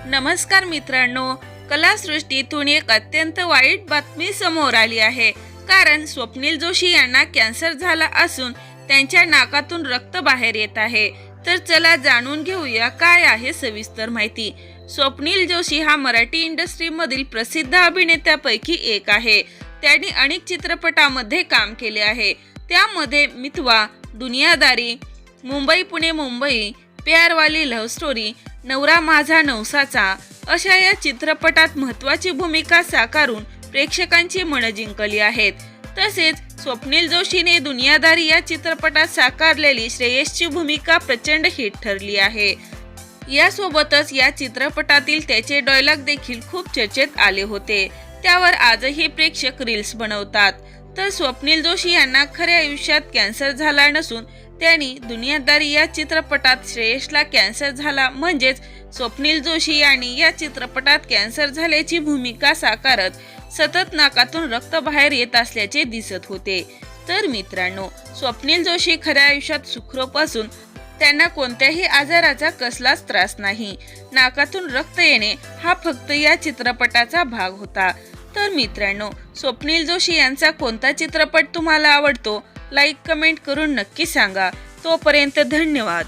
नमस्कार मित्रांनो, कलासृष्टीतून एक अत्यंत वाईट बातमी समोर आली आहे. कारण स्वप्नील जोशी यांना कॅन्सर झाला असून त्यांच्या नाकातून रक्त बाहेर येत आहे. तर चला जाणून घेऊया काय आहे सविस्तर माहिती. स्वप्नील जोशी हा मराठी इंडस्ट्रीमधील प्रसिद्ध अभिनेत्यापैकी एक आहे. त्यांनी अनेक चित्रपटांमध्ये काम केले आहे. त्यामध्ये मितवा, दुनियादारी, मुंबई पुणे मुंबई, प्यार वाली लव्ह स्टोरी, नवरा माझा नवसाचा अशा या चित्रपटात महत्त्वाची भूमिका साकारून प्रेक्षकांची मनं जिंकली आहेत. तसेच स्वप्नील जोशीने दुनियादारी या चित्रपटात साकारलेली श्रेयसची भूमिका प्रचंड हिट ठरली आहे. यासोबतच या चित्रपटातील त्याचे डायलॉग देखील खूप चर्चेत आले होते. त्यावर आजही प्रेक्षक रील्स बनवतात. तर स्वप्नील जोशी यांना खऱ्या आयुष्यात कॅन्सर झाला नसून त्यांनी दुनियादारी या चित्रपटात श्रेयसला कॅन्सर झाला म्हणजेच स्वप्नील जोशी यांनी या चित्रपटात कॅन्सर झाल्याची भूमिका साकारत सतत नाकातून रक्त बाहेर येत असल्याचे दिसत होते. तर मित्रांनो, स्वप्नील जोशी खऱ्या आयुष्यात सुखरूप असून त्यांना कोणत्याही आजाराचा कसलाच त्रास नाही. नाकातून रक्त येणे हा फक्त या चित्रपटाचा भाग होता. तर मित्रांनो, स्वप्नील जोशी यांचा कोणता चित्रपट तुम्हाला आवडतो? लाईक कमेंट करून नक्की सांगा. तोपर्यंत धन्यवाद.